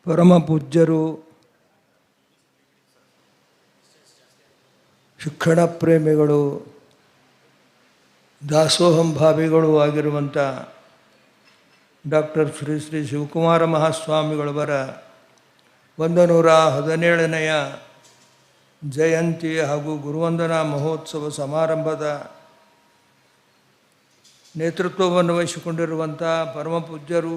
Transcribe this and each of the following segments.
ಪರಮ ಪೂಜ್ಯರು ಶಿಕ್ಷಣ ಪ್ರೇಮಿಗಳು ದಾಸೋಹಂ ಭಾವಿಗಳು ಆಗಿರುವಂಥ ಡಾಕ್ಟರ್ ಶ್ರೀ ಶ್ರೀ ಶಿವಕುಮಾರ ಮಹಾಸ್ವಾಮಿಗಳವರ 117ನೆಯ ಜಯಂತಿ ಹಾಗೂ ಗುರುವಂದನಾ ಮಹೋತ್ಸವ ಸಮಾರಂಭದ ನೇತೃತ್ವವನ್ನು ವಹಿಸಿಕೊಂಡಿರುವಂಥ ಪರಮ ಪೂಜ್ಯರು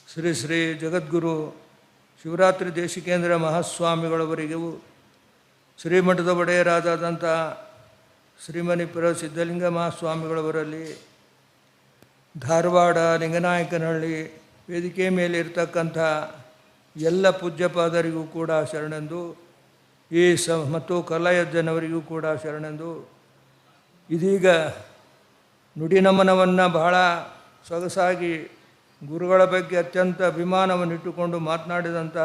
ಶ್ರೀ ಶ್ರೀ ಜಗದ್ಗುರು ಶಿವರಾತ್ರಿ ದೇಶಿಕೇಂದ್ರ ಮಹಾಸ್ವಾಮಿಗಳವರಿಗೂ ಶ್ರೀಮಠದ ಒಡೆಯರಾದಂಥ ಶ್ರೀಮಣಿಪುರ ಸಿದ್ಧಲಿಂಗ ಮಹಾಸ್ವಾಮಿಗಳವರಲ್ಲಿ ಧಾರವಾಡ ಲಿಂಗನಾಯಕನಹಳ್ಳಿ ವೇದಿಕೆ ಮೇಲೆ ಇರತಕ್ಕಂಥ ಎಲ್ಲ ಪೂಜ್ಯಪಾದರಿಗೂ ಕೂಡ ಶರಣೆಂದು ಮತ್ತು ಕಲ್ಲಯ್ಯಜ್ಜನವರಿಗೂ ಕೂಡ ಶರಣೆಂದು ಇದೀಗ ನುಡಿನಮನವನ್ನು ಬಹಳ ಸೊಗಸಾಗಿ ಗುರುಗಳ ಬಗ್ಗೆ ಅತ್ಯಂತ ಅಭಿಮಾನವನ್ನಿಟ್ಟುಕೊಂಡು ಮಾತನಾಡಿದಂಥ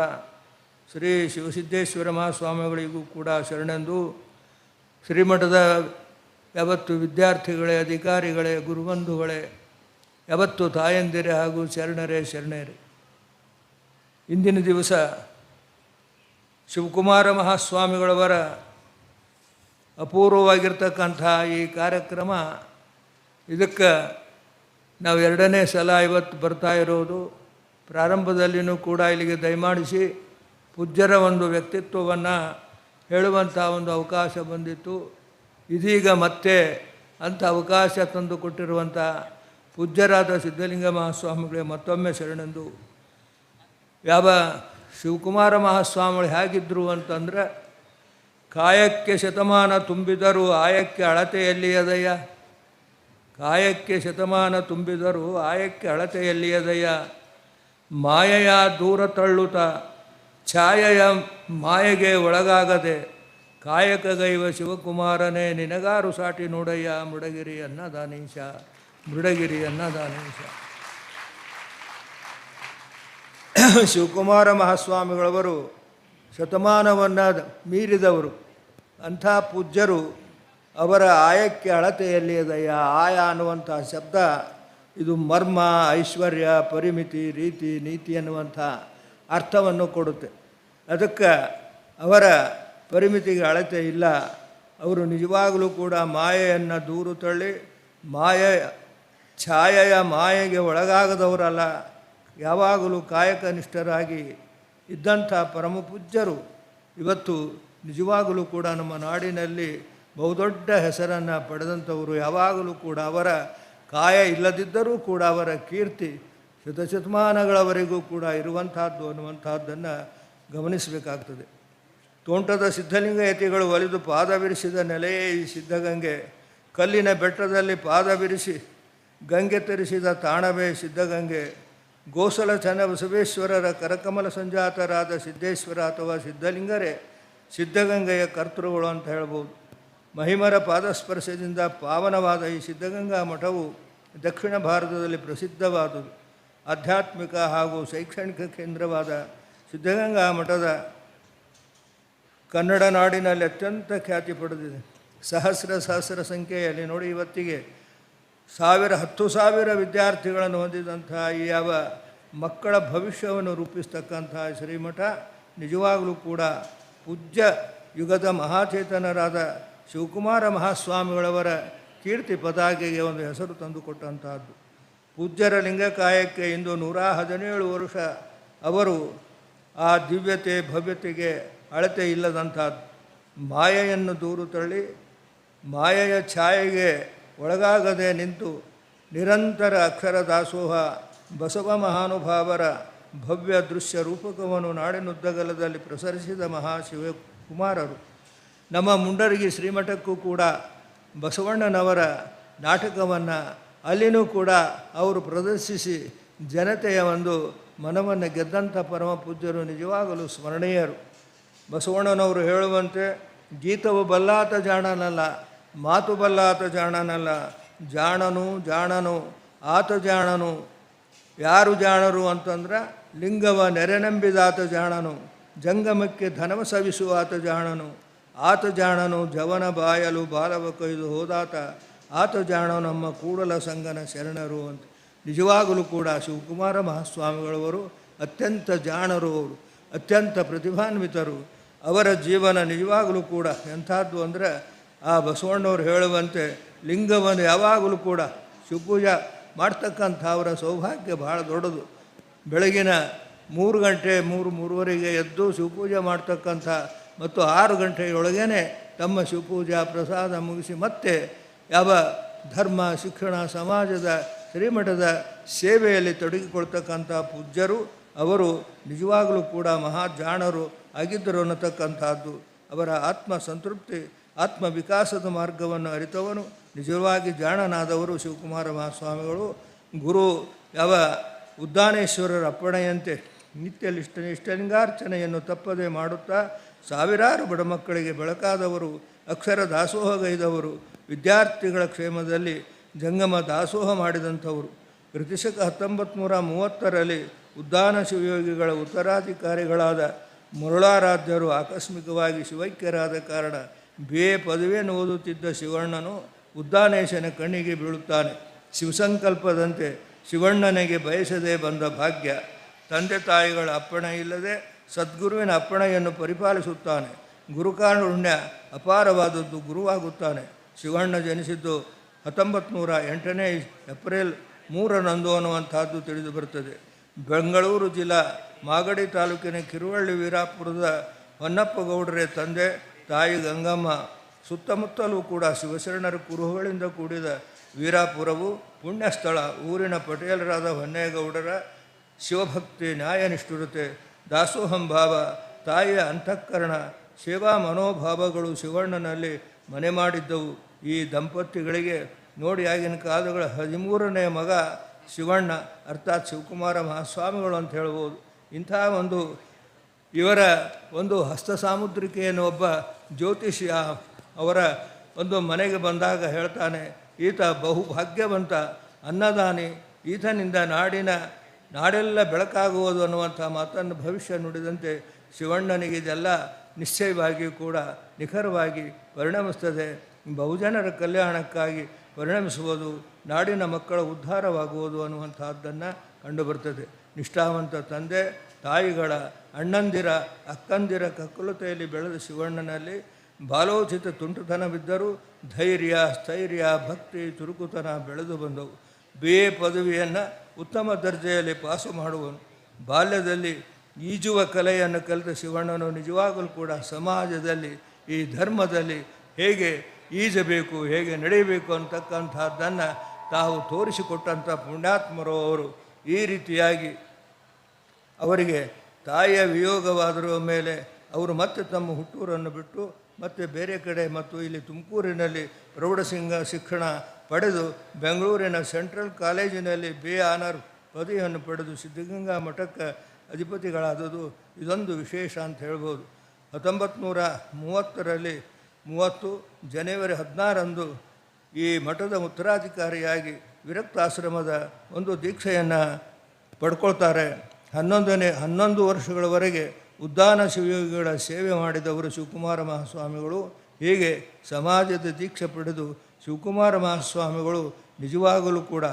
ಶ್ರೀ ಶಿವಸಿದ್ದೇಶ್ವರ ಮಹಾಸ್ವಾಮಿಗಳಿಗೂ ಕೂಡ ಶರಣೆಂದು ಶ್ರೀಮಠದ ಯಾವತ್ತು ವಿದ್ಯಾರ್ಥಿಗಳೇ, ಅಧಿಕಾರಿಗಳೇ, ಗುರುಬಂಧುಗಳೇ, ಯಾವತ್ತು ತಾಯಂದಿರೇ ಹಾಗೂ ಶರಣರೇ ಇಂದಿನ ದಿವಸ ಶಿವಕುಮಾರ ಮಹಾಸ್ವಾಮಿಗಳವರ ಅಪೂರ್ವವಾಗಿರ್ತಕ್ಕಂಥ ಈ ಕಾರ್ಯಕ್ರಮ, ಇದಕ್ಕೆ ನಾವು 2ನೇ ಸಲ ಇವತ್ತು ಬರ್ತಾ ಇರೋದು. ಪ್ರಾರಂಭದಲ್ಲಿಯೂ ಕೂಡ ಇಲ್ಲಿಗೆ ದಯಮಾಡಿಸಿ ಪೂಜ್ಯರ ಒಂದು ವ್ಯಕ್ತಿತ್ವವನ್ನು ಹೇಳುವಂಥ ಒಂದು ಅವಕಾಶ ಬಂದಿತ್ತು. ಇದೀಗ ಮತ್ತೆ ಅಂಥ ಅವಕಾಶ ತಂದು ಕೊಟ್ಟಿರುವಂಥ ಪೂಜ್ಯರಾದ ಸಿದ್ಧಲಿಂಗ ಮಹಾಸ್ವಾಮಿಗಳೇ ಮತ್ತೊಮ್ಮೆ ಶರಣೆಂದು. ಯಾವ ಶಿವಕುಮಾರ ಮಹಾಸ್ವಾಮಿಗಳು ಹೇಗಿದ್ದರು ಅಂತಂದರೆ, ಕಾಯಕ್ಕೆ ಶತಮಾನ ತುಂಬಿದರೂ ಆಯಕ್ಕೆ ಅಳತೆಯಲ್ಲಿಯದಯ್ಯ, ಕಾಯಕ್ಕೆ ಶತಮಾನ ತುಂಬಿದರೂ ಆಯಕ್ಕೆ ಅಳತೆಯಲ್ಲಿಯದಯ್ಯ, ಮಾಯೆಯ ದೂರ ತಳ್ಳುತ್ತ ಛಾಯೆಯ ಮಾಯೆಗೆ ಒಳಗಾಗದೆ ಕಾಯಕಗೈವ ಶಿವಕುಮಾರನೇ ನಿನಗಾರು ಸಾಟಿ ನೋಡಯ್ಯ, ಮೃಡಗಿರಿ ಅನ್ನದಾನೀಶ, ಮೃಡಗಿರಿ ಅನ್ನದಾನೀಶ. ಶಿವಕುಮಾರ ಮಹಾಸ್ವಾಮಿಗಳವರು ಶತಮಾನವನ್ನು ಮೀರಿದವರು. ಅಂಥ ಪೂಜ್ಯರು ಅವರ ಆಯಕ್ಕೆ ಅಳತೆಯಲ್ಲಿಯದಯ್ಯ. ಆಯ ಅನ್ನುವಂಥ ಶಬ್ದ ಇದು ಮರ್ಮ, ಐಶ್ವರ್ಯ, ಪರಿಮಿತಿ, ರೀತಿ, ನೀತಿ ಅನ್ನುವಂಥ ಅರ್ಥವನ್ನು ಕೊಡುತ್ತೆ. ಅದಕ್ಕೆ ಅವರ ಪರಿಮಿತಿಗೆ ಅಳತೆ ಇಲ್ಲ. ಅವರು ನಿಜವಾಗಲೂ ಕೂಡ ಮಾಯೆಯನ್ನು ದೂರು ತಳ್ಳಿ ಛಾಯೆಯ ಮಾಯೆಗೆ ಒಳಗಾಗದವರಲ್ಲ, ಯಾವಾಗಲೂ ಕಾಯಕನಿಷ್ಠರಾಗಿ ಇದ್ದಂಥ ಪರಮ ಪೂಜ್ಯರು ಇವತ್ತು ನಿಜವಾಗಲೂ ಕೂಡ ನಮ್ಮ ನಾಡಿನಲ್ಲಿ ಬಹುದೊಡ್ಡ ಹೆಸರನ್ನು ಪಡೆದಂಥವರು. ಯಾವಾಗಲೂ ಕೂಡ ಅವರ ಕಾಯ ಇಲ್ಲದಿದ್ದರೂ ಕೂಡ ಅವರ ಕೀರ್ತಿ ಶತಶತಮಾನಗಳವರೆಗೂ ಕೂಡ ಇರುವಂಥದ್ದು ಅನ್ನುವಂಥದ್ದನ್ನು ಗಮನಿಸಬೇಕಾಗ್ತದೆ. ತೋಂಟದ ಸಿದ್ಧಲಿಂಗ ಯತಿಗಳು ಒಲಿದು ಪಾದ ಬಿರಿಸಿದ ನೆಲೆಯೇ ಈ ಸಿದ್ಧಗಂಗೆ, ಕಲ್ಲಿನ ಬೆಟ್ಟದಲ್ಲಿ ಪಾದ ಬಿರಿಸಿ ಗಂಗೆ ತರಿಸಿದ ತಾಣವೇ ಸಿದ್ಧಗಂಗೆ, ಗೋಸಲ ಚನ್ನ ಬಸವೇಶ್ವರರ ಕರಕಮಲ ಸಂಜಾತರಾದ ಸಿದ್ದೇಶ್ವರ ಅಥವಾ ಸಿದ್ಧಲಿಂಗರೇ ಸಿದ್ಧಗಂಗೆಯ ಕರ್ತೃಗಳು ಅಂತ ಹೇಳ್ಬೋದು. ಮಹಿಮರ ಪಾದಸ್ಪರ್ಶದಿಂದ ಪಾವನವಾದ ಈ ಸಿದ್ಧಗಂಗಾ ಮಠವು ದಕ್ಷಿಣ ಭಾರತದಲ್ಲಿ ಪ್ರಸಿದ್ಧವಾದುದು. ಆಧ್ಯಾತ್ಮಿಕ ಹಾಗೂ ಶೈಕ್ಷಣಿಕ ಕೇಂದ್ರವಾದ ಸಿದ್ಧಗಂಗಾ ಮಠದ ಕನ್ನಡ ನಾಡಿನಲ್ಲಿ ಅತ್ಯಂತ ಖ್ಯಾತಿ ಪಡೆದಿದೆ. ಸಹಸ್ರ ಸಂಖ್ಯೆಯಲ್ಲಿ ನೋಡಿ, ಇವತ್ತಿಗೆ 10,000 ವಿದ್ಯಾರ್ಥಿಗಳನ್ನು ಹೊಂದಿದಂಥ ಈ ಯಾವ ಮಕ್ಕಳ ಭವಿಷ್ಯವನ್ನು ರೂಪಿಸ್ತಕ್ಕಂಥ ಶ್ರೀಮಠ ನಿಜವಾಗಲೂ ಕೂಡ ಪೂಜ್ಯ ಯುಗದ ಮಹಾಚೇತನರಾದ ಶಿವಕುಮಾರ ಮಹಾಸ್ವಾಮಿಗಳವರ ಕೀರ್ತಿ ಪತಾಕೆಗೆ ಒಂದು ಹೆಸರು ತಂದುಕೊಟ್ಟಂತಹದ್ದು. ಪೂಜ್ಯರ ಲಿಂಗಕಾಯಕ್ಕೆ ಇಂದು 117 ವರ್ಷ. ಅವರು ಆ ದಿವ್ಯತೆ ಭವ್ಯತೆಗೆ ಅಳತೆ ಇಲ್ಲದಂಥದ್ದು. ಮಾಯೆಯನ್ನು ದೂರು ತಳ್ಳಿ ಮಾಯೆಯ ಛಾಯೆಗೆ ಒಳಗಾಗದೆ ನಿಂತು ನಿರಂತರ ಅಕ್ಷರ ದಾಸೋಹ ಬಸವ ಮಹಾನುಭಾವರ ಭವ್ಯ ದೃಶ್ಯ ರೂಪಕವನ್ನು ನಾಡಿನುದ್ದಗಲದಲ್ಲಿ ಪ್ರಸರಿಸಿದ ಮಹಾಶಿವಕುಮಾರರು. ನಮ್ಮ ಮುಂಡರಗಿ ಶ್ರೀಮಠಕ್ಕೂ ಕೂಡ ಬಸವಣ್ಣನವರ ನಾಟಕವನ್ನು ಅಲ್ಲಿನೂ ಕೂಡ ಅವರು ಪ್ರದರ್ಶಿಸಿ ಜನತೆಯ ಒಂದು ಮನವನ್ನು ಗೆದ್ದಂಥ ಪರಮ ಪೂಜ್ಯರು ನಿಜವಾಗಲೂ ಸ್ಮರಣೀಯರು. ಬಸವಣ್ಣನವರು ಹೇಳುವಂತೆ, ಗೀತವು ಬಲ್ಲಾತ ಜಾಣನಲ್ಲ, ಮಾತು ಬಲ್ಲಾತ ಜಾಣನಲ್ಲ, ಜಾಣನು ಆತ ಜಾಣನು. ಯಾರು ಜಾಣರು ಅಂತಂದ್ರೆ, ಲಿಂಗವ ನೆರೆನಂಬಿದಾತ ಜಾಣನು, ಜಂಗಮಕ್ಕೆ ಧನವ ಸವಿಸುವ ಆತ ಜಾಣನು ಜವನ ಬಾಯಲು ಬಾಲವ ಕೊಯ್ದು ಹೋದಾತ ಆತ ಜಾಣೋ ನಮ್ಮ ಕೂಡಲ ಸಂಗನ ಶರಣರು ಅಂತ. ನಿಜವಾಗಲೂ ಕೂಡ ಶಿವಕುಮಾರ ಮಹಾಸ್ವಾಮಿಗಳವರು ಅತ್ಯಂತ ಜಾಣರು, ಅವರು ಅತ್ಯಂತ ಪ್ರತಿಭಾನ್ವಿತರು. ಅವರ ಜೀವನ ನಿಜವಾಗಲೂ ಕೂಡ ಎಂಥದ್ದು ಅಂದರೆ ಆ ಬಸವಣ್ಣವರು ಹೇಳುವಂತೆ ಲಿಂಗವನ್ನು ಯಾವಾಗಲೂ ಕೂಡ ಶಿವಪೂಜೆ ಮಾಡ್ತಕ್ಕಂಥ ಅವರ ಸೌಭಾಗ್ಯ ಬಹಳ ದೊಡ್ಡದು. ಬೆಳಗಿನ 3 ಗಂಟೆ 3:30 ಎದ್ದು ಶಿವಪೂಜೆ ಮಾಡ್ತಕ್ಕಂಥ ಮತ್ತು 6 ಗಂಟೆಯೊಳಗೇ ತಮ್ಮ ಶಿವಪೂಜಾ ಪ್ರಸಾದ ಮುಗಿಸಿ ಮತ್ತೆ ಯಾವ ಧರ್ಮ ಶಿಕ್ಷಣ ಸಮಾಜದ ಶ್ರೀಮಠದ ಸೇವೆಯಲ್ಲಿ ತೊಡಗಿಕೊಳ್ತಕ್ಕಂಥ ಪೂಜ್ಯರು. ಅವರು ನಿಜವಾಗಲೂ ಕೂಡ ಮಹಾ ಜಾಣರು ಆಗಿದ್ದರು ಅನ್ನತಕ್ಕಂಥದ್ದು. ಅವರ ಆತ್ಮ ಸಂತೃಪ್ತಿ, ಆತ್ಮ ವಿಕಾಸದ ಮಾರ್ಗವನ್ನು ಅರಿತವನು ನಿಜವಾಗಿ ಜಾಣನಾದವರು ಶಿವಕುಮಾರ ಮಹಾಸ್ವಾಮಿಗಳು. ಗುರು ಯಾವ ಉದ್ದಾನೇಶ್ವರರ ಅಪ್ಪಣೆಯಂತೆ ನಿತ್ಯ ಇಷ್ಟಲಿಂಗಾರ್ಚನೆಯನ್ನು ತಪ್ಪದೆ ಮಾಡುತ್ತಾ ಸಾವಿರಾರು ಬಡ ಮಕ್ಕಳಿಗೆ ಬೆಳಕಾದವರು, ಅಕ್ಷರ ದಾಸೋಹಗೈದವರು, ವಿದ್ಯಾರ್ಥಿಗಳ ಕ್ಷೇಮದಲ್ಲಿ ಜಂಗಮ ದಾಸೋಹ ಮಾಡಿದಂಥವರು. ಕ್ರಿಸ್ತಶಕ 1930ರಲ್ಲಿ ಉದ್ದಾನ ಶಿವಯೋಗಿಗಳ ಉತ್ತರಾಧಿಕಾರಿಗಳಾದ ಮುರುಳಾರಾಧ್ಯರು ಆಕಸ್ಮಿಕವಾಗಿ ಶಿವೈಕ್ಯರಾದ ಕಾರಣ BA ಪದವಿಯನ್ನು ಓದುತ್ತಿದ್ದ ಶಿವಣ್ಣನು ಉದ್ದಾನೇಶನ ಕಣ್ಣಿಗೆ ಬೀಳುತ್ತಾನೆ. ಶಿವಸಂಕಲ್ಪದಂತೆ ಶಿವಣ್ಣನಿಗೆ ಬಯಸದೇ ಬಂದ ಭಾಗ್ಯ. ತಂದೆ ತಾಯಿಗಳ ಅಪ್ಪಣೆ ಇಲ್ಲದೆ ಸದ್ಗುರುವಿನ ಅಪ್ಪಣೆಯನ್ನು ಪರಿಪಾಲಿಸುತ್ತಾನೆ. ಗುರುಕಾರುಣ್ಯ ಅಪಾರವಾದದ್ದು, ಗುರುವಾಗುತ್ತಾನೆ. ಶಿವಣ್ಣ ಜನಿಸಿದ್ದು 1908ನೇ ಏಪ್ರಿಲ್ 3ರಂದು ಅನ್ನುವಂಥದ್ದು ತಿಳಿದು ಬರುತ್ತದೆ. ಬೆಂಗಳೂರು ಜಿಲ್ಲಾ ಮಾಗಡಿ ತಾಲೂಕಿನ ಕಿರುವಳ್ಳಿ ವೀರಾಪುರದ ಹೊನ್ನಪ್ಪ ಗೌಡರೇ ತಂದೆ. ತಾಯಿ ಗಂಗಮ್ಮ. ಸುತ್ತಮುತ್ತಲೂ ಕೂಡ ಶಿವಶರಣರ ಕುರುಹುಗಳಿಂದ ಕೂಡಿದ ವೀರಾಪುರವು ಪುಣ್ಯಸ್ಥಳ. ಊರಿನ ಪಟೇಲರಾದ ಹೊನ್ನೇಗೌಡರ ಶಿವಭಕ್ತಿ, ನ್ಯಾಯನಿಷ್ಠುರತೆ, ದಾಸೋಹಂಭಾವ, ತಾಯಿಯ ಅಂತಃಕರಣ, ಸೇವಾ ಮನೋಭಾವಗಳು ಶಿವಣ್ಣನಲ್ಲಿ ಮನೆ ಮಾಡಿದ್ದವು. ಈ ದಂಪತಿಗಳಿಗೆ ನೋಡಿ ಆಗಿನ ಕಾಲಗಳ 13ನೇ ಮಗ ಶಿವಣ್ಣ, ಅರ್ಥಾತ್ ಶಿವಕುಮಾರ ಮಹಾಸ್ವಾಮಿಗಳು ಅಂತ ಹೇಳ್ಬೋದು. ಇಂಥ ಇವರ ಹಸ್ತ ಸಾಮುದ್ರಿಕೆಯನ್ನು ಒಬ್ಬ ಜ್ಯೋತಿಷಿ ಅವರ ಮನೆಗೆ ಬಂದಾಗ ಹೇಳ್ತಾನೆ, ಈತ ಬಹುಭಾಗ್ಯವಂತ, ಅನ್ನದಾನಿ, ಈತನಿಂದ ನಾಡೆಲ್ಲ ಬೆಳಕಾಗುವುದು ಅನ್ನುವಂಥ ಮಾತನ್ನು ಭವಿಷ್ಯ ನುಡಿದಂತೆ ಶಿವಣ್ಣನಿಗೆ ಇದೆಲ್ಲ ನಿಶ್ಚಯವಾಗಿಯೂ ಕೂಡ ನಿಖರವಾಗಿ ಪರಿಣಮಿಸ್ತದೆ. ಬಹುಜನರ ಕಲ್ಯಾಣಕ್ಕಾಗಿ ಪರಿಣಮಿಸುವುದು, ನಾಡಿನ ಮಕ್ಕಳ ಉದ್ಧಾರವಾಗುವುದು ಅನ್ನುವಂಥದ್ದನ್ನು ಕಂಡುಬರ್ತದೆ. ನಿಷ್ಠಾವಂತ ತಂದೆ ತಾಯಿಗಳ, ಅಣ್ಣಂದಿರ ಅಕ್ಕಂದಿರ ಕಕ್ಕುಲತೆಯಲ್ಲಿ ಬೆಳೆದ ಶಿವಣ್ಣನಲ್ಲಿ ಬಾಲೋಚಿತ ತುಂಟುತನವಿದ್ದರೂ ಧೈರ್ಯ, ಸ್ಥೈರ್ಯ, ಭಕ್ತಿ, ಚುರುಕುತನ ಬೆಳೆದು ಬಂದವು. BA ಪದವಿಯನ್ನು ಉತ್ತಮ ದರ್ಜೆಯಲ್ಲಿ ಪಾಸು ಮಾಡುವನು. ಬಾಲ್ಯದಲ್ಲಿ ಈಜುವ ಕಲೆಯನ್ನು ಕಲಿತ ಶಿವಣ್ಣನು ನಿಜವಾಗಲೂ ಕೂಡ ಸಮಾಜದಲ್ಲಿ, ಈ ಧರ್ಮದಲ್ಲಿ ಹೇಗೆ ಈಜಬೇಕು, ಹೇಗೆ ನಡೆಯಬೇಕು ಅಂತಕ್ಕಂಥದ್ದನ್ನು ತಾವು ತೋರಿಸಿಕೊಟ್ಟಂಥ ಪುಣ್ಯಾತ್ಮರು ಅವರು. ಈ ರೀತಿಯಾಗಿ ಅವರಿಗೆ ತಾಯಿಯ ವಿಯೋಗವಾದರ ಮೇಲೆ ಅವರು ಮತ್ತೆ ತಮ್ಮ ಹುಟ್ಟೂರನ್ನು ಬಿಟ್ಟು ಮತ್ತೆ ಬೇರೆ ಕಡೆ ಮತ್ತು ಇಲ್ಲಿ ತುಮಕೂರಿನಲ್ಲಿ ಪ್ರೌಢಸಿಂಗ ಶಿಕ್ಷಣ ಪಡೆದು ಬೆಂಗಳೂರಿನ ಸೆಂಟ್ರಲ್ ಕಾಲೇಜಿನಲ್ಲಿ BA ಆನರ್ ಪದವಿಯನ್ನು ಪಡೆದು ಸಿದ್ಧಗಂಗಾ ಮಠಕ್ಕೆ ಅಧಿಪತಿಗಳಾದದ್ದು ಇದೊಂದು ವಿಶೇಷ ಅಂತ ಹೇಳ್ಬೋದು. 1930ರಲ್ಲಿ 30 ಜನವರಿ 16ರಂದು ಈ ಮಠದ ಉತ್ತರಾಧಿಕಾರಿಯಾಗಿ ವಿರಕ್ತಾಶ್ರಮದ ದೀಕ್ಷೆಯನ್ನು ಪಡ್ಕೊಳ್ತಾರೆ. 11 ವರ್ಷಗಳವರೆಗೆ ಉದ್ದಾನ ಶಿವಯೋಗಿಗಳ ಸೇವೆ ಮಾಡಿದವರು ಶಿವಕುಮಾರ ಮಹಾಸ್ವಾಮಿಗಳು. ಹೀಗೆ ಸಮಾಜದ ದೀಕ್ಷೆ ಪಡೆದು ಶಿವಕುಮಾರ ಮಹಾಸ್ವಾಮಿಗಳು ನಿಜವಾಗಲೂ ಕೂಡ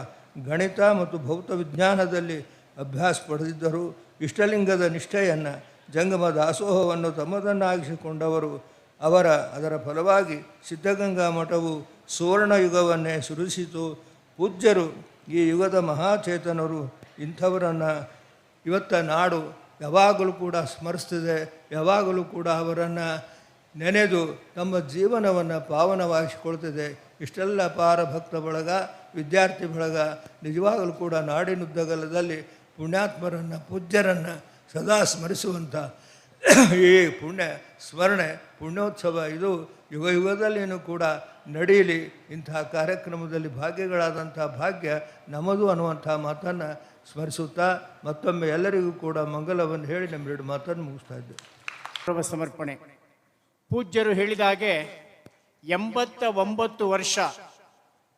ಗಣಿತ ಮತ್ತು ಭೌತ ವಿಜ್ಞಾನದಲ್ಲಿ ಅಭ್ಯಾಸ ಪಡೆದಿದ್ದರು. ಇಷ್ಟಲಿಂಗದ ನಿಷ್ಠೆಯನ್ನು, ಜಂಗಮ ದಾಸೋಹವನ್ನು ತಮ್ಮದನ್ನಾಗಿಸಿಕೊಂಡವರು. ಅದರ ಫಲವಾಗಿ ಸಿದ್ಧಗಂಗಾ ಮಠವು ಸುವರ್ಣಯುಗವನ್ನೇ ಸುರಿಸಿತು. ಪೂಜ್ಯರು, ಈ ಯುಗದ ಮಹಾಚೇತನರು, ಇಂಥವರನ್ನು ಇವತ್ತ ನಾಡು ಯಾವಾಗಲೂ ಕೂಡ ಸ್ಮರಿಸ್ತಿದೆ. ಯಾವಾಗಲೂ ಕೂಡ ಅವರನ್ನು ನೆನೆದು ತಮ್ಮ ಜೀವನವನ್ನು ಪಾವನವಾಗಿಸಿಕೊಳ್ತಿದೆ. ಇಷ್ಟೆಲ್ಲ ಅಪಾರ ಭಕ್ತ ಬಳಗ, ವಿದ್ಯಾರ್ಥಿ ಬಳಗ ನಿಜವಾಗಲೂ ಕೂಡ ನಾಡಿನುದ್ದಗಲದಲ್ಲಿ ಪುಣ್ಯಾತ್ಮರನ್ನು, ಪೂಜ್ಯರನ್ನು ಸದಾ ಸ್ಮರಿಸುವಂಥ ಈ ಪುಣ್ಯ ಸ್ಮರಣೆ, ಪುಣ್ಯೋತ್ಸವ ಇದು ಯುಗ ಯುಗದಲ್ಲಿಯೂ ಕೂಡ ನಡೆಯಲಿ. ಇಂತಹ ಕಾರ್ಯಕ್ರಮದಲ್ಲಿ ಭಾಗ್ಯಗಳಾದಂಥ ಭಾಗ್ಯ ನಮ್ಮದು ಅನ್ನುವಂಥ ಮಾತನ್ನು ಸ್ಮರಿಸುತ್ತಾ ಮತ್ತೊಮ್ಮೆ ಎಲ್ಲರಿಗೂ ಕೂಡ ಮಂಗಲವನ್ನು ಹೇಳಿ ನಮ್ಮ 2 ಮಾತನ್ನು ಮುಗಿಸ್ತಾ ಇದ್ದೇವೆ. ಸಮರ್ಪಣೆ. ಪೂಜ್ಯರು ಹೇಳಿದ ಹಾಗೆ 89 ವರ್ಷ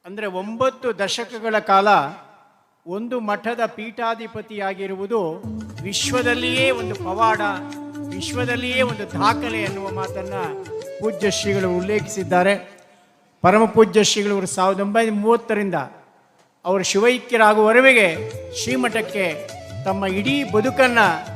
ಅಂದರೆ 9 ದಶಕಗಳ ಕಾಲ ಒಂದು ಮಠದ ಪೀಠಾಧಿಪತಿಯಾಗಿರುವುದು ವಿಶ್ವದಲ್ಲಿಯೇ ಒಂದು ಪವಾಡ, ವಿಶ್ವದಲ್ಲಿಯೇ ಒಂದು ದಾಖಲೆ ಎನ್ನುವ ಮಾತನ್ನು ಪೂಜ್ಯ ಶ್ರೀಗಳು ಉಲ್ಲೇಖಿಸಿದ್ದಾರೆ. ಪರಮ ಪೂಜ್ಯ ಶ್ರೀಗಳು 1930ರಿಂದ ಅವರು ಶಿವೈಕ್ಯರಾಗುವವರೆಗೆ ಶ್ರೀಮಠಕ್ಕೆ ತಮ್ಮ ಇಡೀ ಬದುಕನ್ನು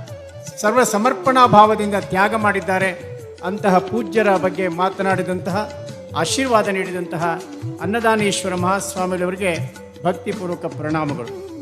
ಸರ್ವ ಸಮರ್ಪಣಾ ಭಾವದಿಂದ ತ್ಯಾಗ ಮಾಡಿದ್ದಾರೆ. ಅಂತಹ ಪೂಜ್ಯರ ಬಗ್ಗೆ ಮಾತನಾಡಿದಂತಹ, ಆಶೀರ್ವಾದ ನೀಡಿದಂತಹ ಅನ್ನದಾನೇಶ್ವರ ಮಹಾಸ್ವಾಮಿಯವರಿಗೆ ಭಕ್ತಿಪೂರ್ವಕ ಪ್ರಣಾಮಗಳು.